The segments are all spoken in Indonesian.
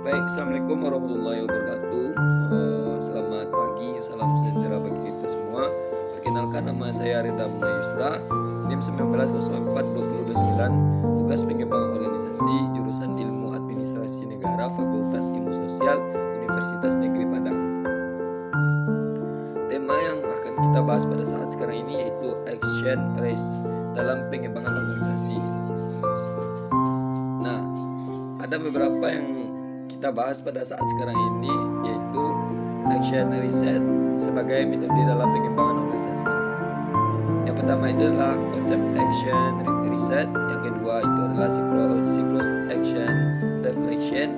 Baik, Assalamualaikum warahmatullahi wabarakatuh. Selamat pagi, salam sejahtera bagi kita semua. Perkenalkan, nama saya Rida Muna Yusra, NIM 19042029, tugas pengembangan organisasi, jurusan Ilmu Administrasi Negara, Fakultas Ilmu Sosial, Universitas Negeri Padang. Tema yang akan kita bahas pada saat sekarang ini yaitu action race dalam pengembangan organisasi. Nah, ada beberapa yang kita bahas pada saat sekarang ini, yaitu action reset sebagai metode dalam pengembangan organisasi. Yang pertama itu adalah konsep action reset, yang kedua itu adalah siklus action reflection,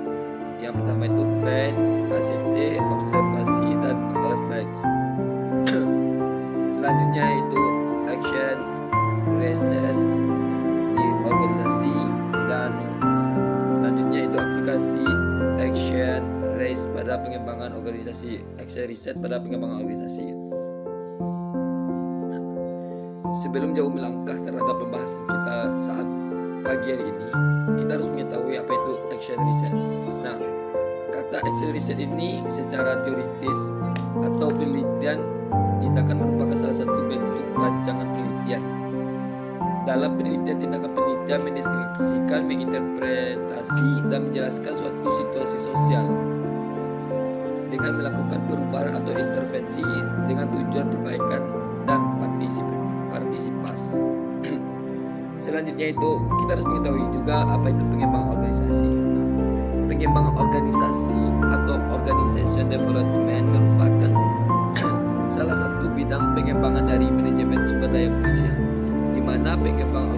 yang pertama itu plan, ACT, observasi, dan refleks. Selanjutnya itu action reset di organisasi, dan selanjutnya itu aplikasi action race pada pengembangan organisasi, action reset pada pengembangan organisasi. Sebelum jauh melangkah terhadap pembahasan kita saat pagi hari ini, kita harus mengetahui apa itu action reset. Nah, kata action reset ini secara teoritis atau penelitian tindakan merupakan salah satu bentuk rancangan penelitian. Dalam penelitian, tindakan penelitian mendeskripsikan, menginterpretasi, dan menjelaskan suatu situasi sosial dengan melakukan perubahan atau intervensi dengan tujuan perbaikan dan partisipasi. Selanjutnya itu kita harus mengetahui juga apa itu pengembangan organisasi. Nah, pengembangan organisasi atau organization development merupakan salah satu bidang pengembangan dari manajemen sumber daya manusia, di mana pengembangan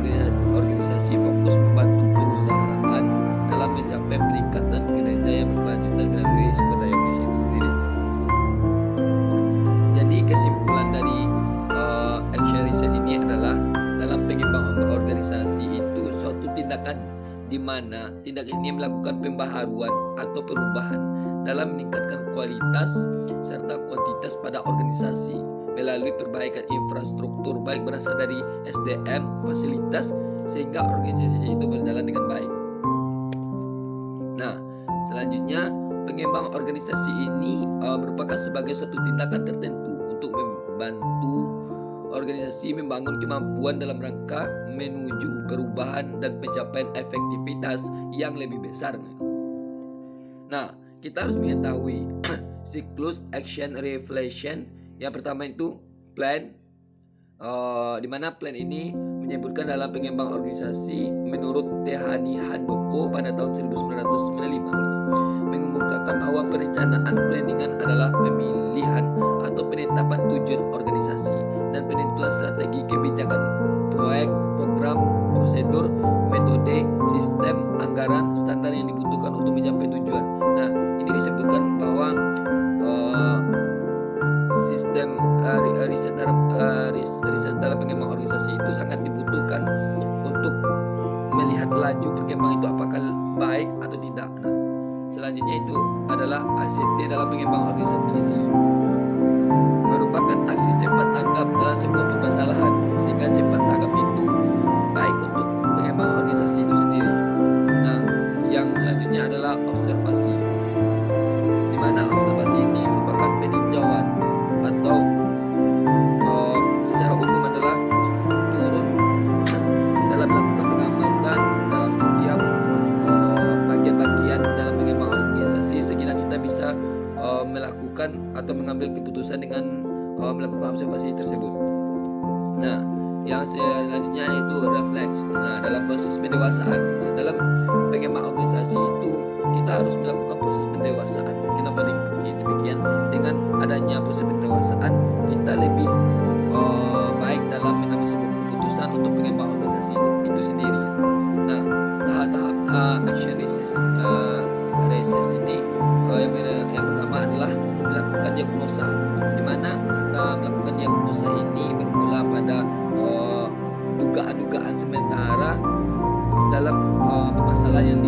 organisasi fokus membantu perusahaan dalam mencapai peningkatan kinerja yang berkelanjutan melalui sumber daya manusia itu sendiri. Jadi kesimpulan dari action reset ini adalah dalam pengembangan organisasi itu suatu tindakan di mana tindakan ini melakukan pembaharuan atau perubahan dalam meningkatkan kualitas serta kuantitas pada organisasi melalui perbaikan infrastruktur baik berasal dari SDM, fasilitas, sehingga organisasi itu berjalan dengan baik. Nah, selanjutnya pengembangan organisasi ini merupakan sebagai suatu tindakan tertentu untuk membantu organisasi membangun kemampuan dalam rangka menuju perubahan dan pencapaian efektivitas yang lebih besar. Nah, kita harus mengetahui siklus action reflection. Yang pertama itu plan, di mana plan ini menyebutkan dalam pengembangan organisasi menurut Tehani Handoko pada tahun 1995 mengumumkan bahwa perencanaan planningan adalah pemilihan atau penetapan tujuan organisasi dan penentuan strategi kebijakan, proyek, program, prosedur, metode, sistem, anggaran, standar yang dibutuhkan untuk mencapai tujuan. Nah, ini disebutkan bahwa sistem riset dalam pengembangan organisasi itu sangat dibutuhkan untuk melihat laju perkembangan itu apakah baik atau tidak. Nah, selanjutnya itu adalah ACT dalam pengembangan organisasi, merupakan aksi cepat tanggap dalam sebuah permasalahan, sehingga cepat tanggap itu baik untuk pengembangan organisasi itu sendiri. Nah, yang selanjutnya adalah observasi, di mana observasi ini merupakan peninjauan atau secara umum adalah turun dalam melakukan pengamatan dalam setiap bagian-bagian dalam pengembangan organisasi, sehingga kita bisa melakukan atau mengambil keputusan dengan melakukan observasi tersebut. Nah, yang selanjutnya itu refleks. Nah, dalam proses pendewasaan, dalam pengembangan organisasi itu kita harus melakukan proses pendewasaan. Kenapa demikian? Dengan adanya proses pendewasaan, kita lebih baik dalam mengambil sebuah keputusan untuk pengembangan organisasi itu sendiri. Nah, tahap-tahap action reset ini yang pertama adalah melakukan diagnosa, di mana kita melakukan diagnosa ini bermula pada dugaan-dugaan sementara dalam permasalahan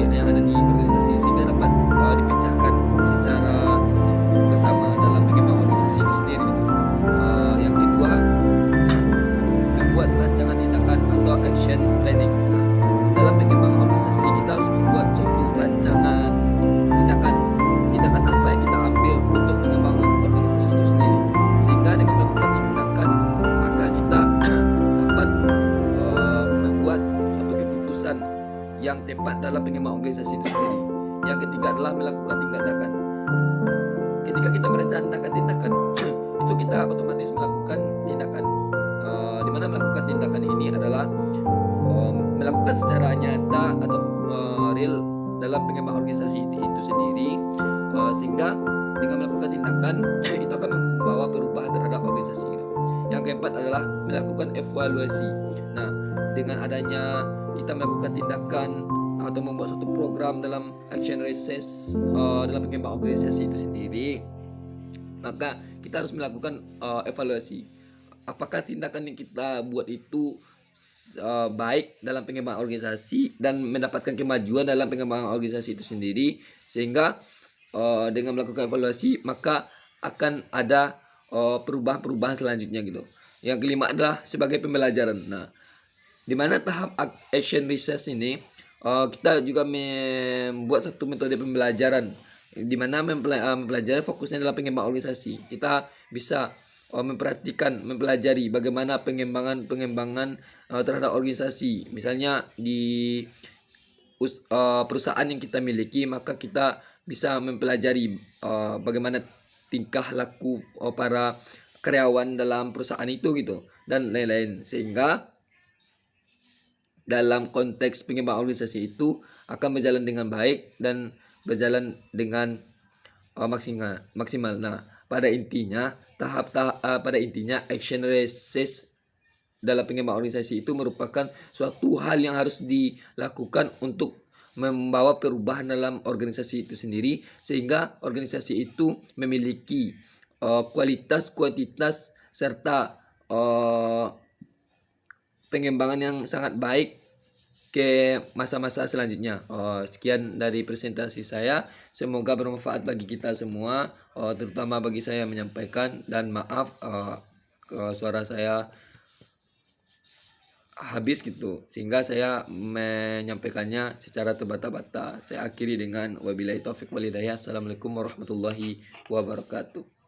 yang ada di organisasi, sehingga dapat dipecahkan secara bersama dalam pengembangan organisasi itu sendiri. Yang kedua, membuat rancangan tindakan atau action planning. Dalam pengembangan organisasi kita harus membuat suatu rancangan tindakan tindakan apa yang kita ambil untuk pengembangan organisasi itu sendiri. Sehingga dengan melakukan tindakan maka kita dapat membuat suatu keputusan yang tepat dalam pengembangan organisasi itu sendiri. Yang ketiga adalah melakukan tindakan. Ketika kita merencanakan tindakan itu kita otomatis melakukan tindakan. Di mana melakukan tindakan ini adalah melakukan secara nyata atau real dalam pengembangan organisasi itu sendiri, sehingga dengan melakukan tindakan itu akan membawa perubahan terhadap organisasi. Yang keempat adalah melakukan evaluasi. Nah, dengan adanya kita melakukan tindakan atau membuat suatu program dalam action research dalam pengembangan organisasi itu sendiri, maka kita harus melakukan evaluasi. Apakah tindakan yang kita buat itu baik dalam pengembangan organisasi dan mendapatkan kemajuan dalam pengembangan organisasi itu sendiri, sehingga dengan melakukan evaluasi maka akan ada perubahan-perubahan selanjutnya gitu. Yang kelima adalah sebagai pembelajaran. Nah, di mana tahap action research ini kita juga membuat satu metode pembelajaran di mana mempelajari fokusnya dalam pengembangan organisasi. Kita bisa mempelajari bagaimana pengembangan terhadap organisasi. Misalnya di perusahaan yang kita miliki, maka kita bisa mempelajari bagaimana tingkah laku para karyawan dalam perusahaan itu gitu dan lain-lain, sehingga dalam konteks pengembangan organisasi itu akan berjalan dengan baik dan berjalan dengan maksimal. Nah, pada intinya pada intinya action research dalam pengembangan organisasi itu merupakan suatu hal yang harus dilakukan untuk membawa perubahan dalam organisasi itu sendiri, sehingga organisasi itu memiliki kualitas, kuantitas serta pengembangan yang sangat baik ke masa-masa selanjutnya. Sekian dari presentasi saya. Semoga bermanfaat bagi kita semua, terutama bagi saya menyampaikan, dan maaf suara saya habis gitu sehingga saya menyampaikannya secara terbata-bata. Saya akhiri dengan wabillahi taufik walhidayah. Assalamualaikum warahmatullahi wabarakatuh.